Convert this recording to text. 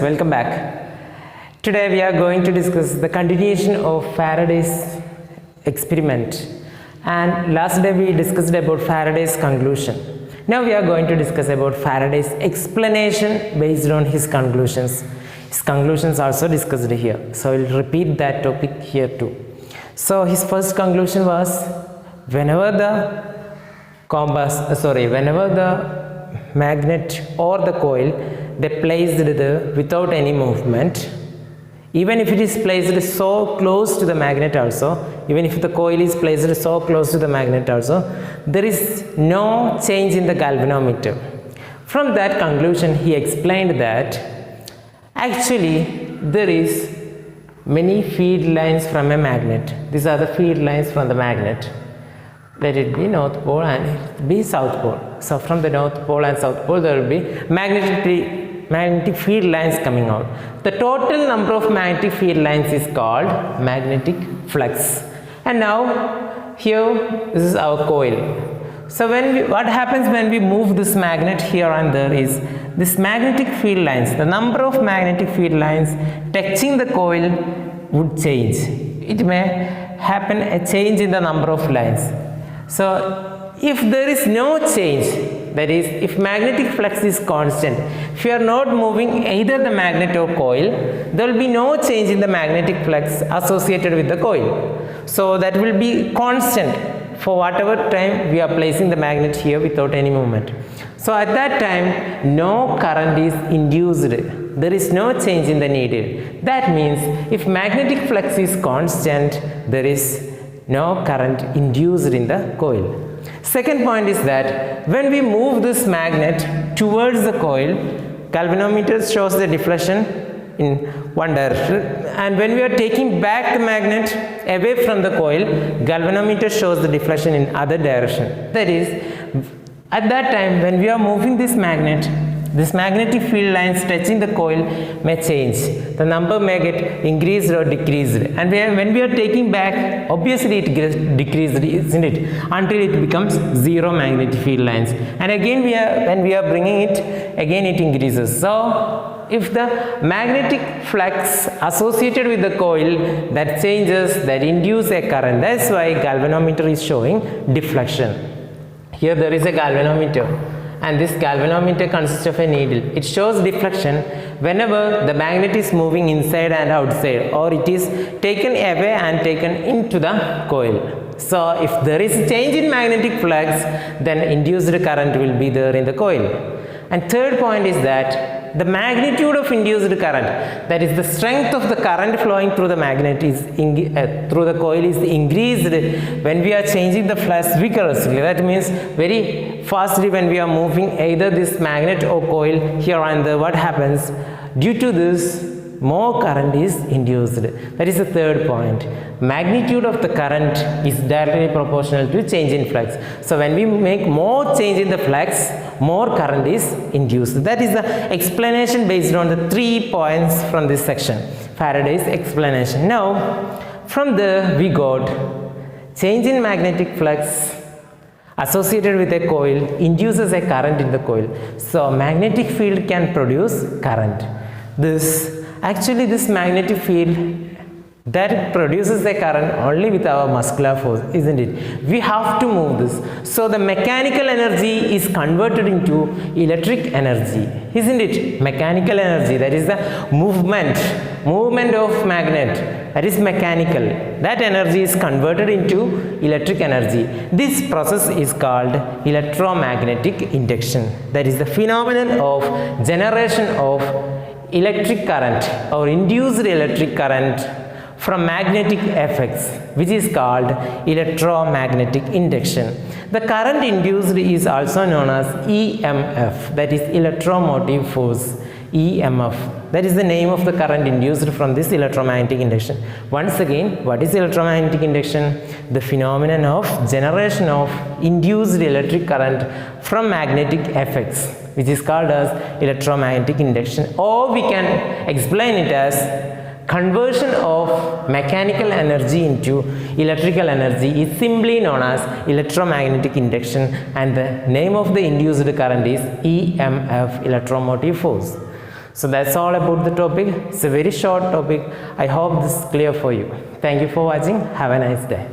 Welcome back. Today we are going to discuss the continuation of Faraday's experiment, and last day we discussed about Faraday's conclusion. Now we are going to discuss about Faraday's explanation based on his conclusions. His conclusions also discussed here, so I will repeat that topic here too. So his first conclusion was whenever the magnet or the coil they placed there without any movement, even if it is placed so close to the magnet also, even if the coil is placed so close to the magnet also, there is no change in the galvanometer. From that conclusion he explained that actually there is many feed lines from a magnet. These are the feed lines from the magnet. Let it be North Pole and it be South Pole. So from the North Pole and South Pole there will be magnetic field lines coming out. The total number of magnetic field lines is called magnetic flux. And now here this is our coil. So what happens when we move this magnet here and there is this magnetic field lines, the number of magnetic field lines touching the coil would change. It may happen a change in the number of lines. So if there is no change, that is if magnetic flux is constant, if you are not moving either the magnet or coil, there will be no change in the magnetic flux associated with the coil. So that will be constant for whatever time we are placing the magnet here without any movement. So at that time no current is induced. There is no change in the needle. That means if magnetic flux is constant, there is no current induced in the coil. Second point is that when we move this magnet towards the coil, galvanometer shows the deflection in one direction, and when we are taking back the magnet away from the coil, galvanometer shows the deflection in other direction. That is, at that time when we are moving this magnet, this magnetic field lines touching the coil may change. The number may get increased or decreased, and when we are taking back, obviously it gets decreased, isn't it, until it becomes zero magnetic field lines. And again when we are bringing it, again it increases. So if the magnetic flux associated with the coil that changes, that induces a current, that's why galvanometer is showing deflection. Here there is a galvanometer, and this galvanometer consists of a needle. It shows deflection whenever the magnet is moving inside and outside, or it is taken away and taken into the coil. So if there is a change in magnetic flux, then induced current will be there in the coil. And third point is that the magnitude of induced current, that is the strength of the current flowing through the magnet through the coil is increased when we are changing the flux vigorously. That means very fastly when we are moving either this magnet or coil here and there. What happens? Due to this, more current is induced. That is the third point. Magnitude of the current is directly proportional to change in flux. So when we make more change in the flux, more current is induced. That is the explanation based on the 3 points from this section, Faraday's explanation. Now from there we got change in magnetic flux associated with a coil induces a current in the coil. So magnetic field can produce current. This magnetic field that produces a current only with our muscular force, isn't it? We have to move this. So the mechanical energy is converted into electric energy, isn't it? Mechanical energy, that is the movement of magnet, that is mechanical. That energy is converted into electric energy. This process is called electromagnetic induction. That is the phenomenon of generation of electric current or induced electric current from magnetic effects, which is called electromagnetic induction. The current induced is also known as EMF, that is electromotive force. EMF, that is the name of the current induced from this electromagnetic induction. Once again, what is electromagnetic induction? The phenomenon of generation of induced electric current from magnetic effects, which is called as electromagnetic induction, or we can explain it as conversion of mechanical energy into electrical energy is simply known as electromagnetic induction, and the name of the induced current is EMF, electromotive force. So that's all about the topic. It's a very short topic. I hope this is clear for you. Thank you for watching. Have a nice day.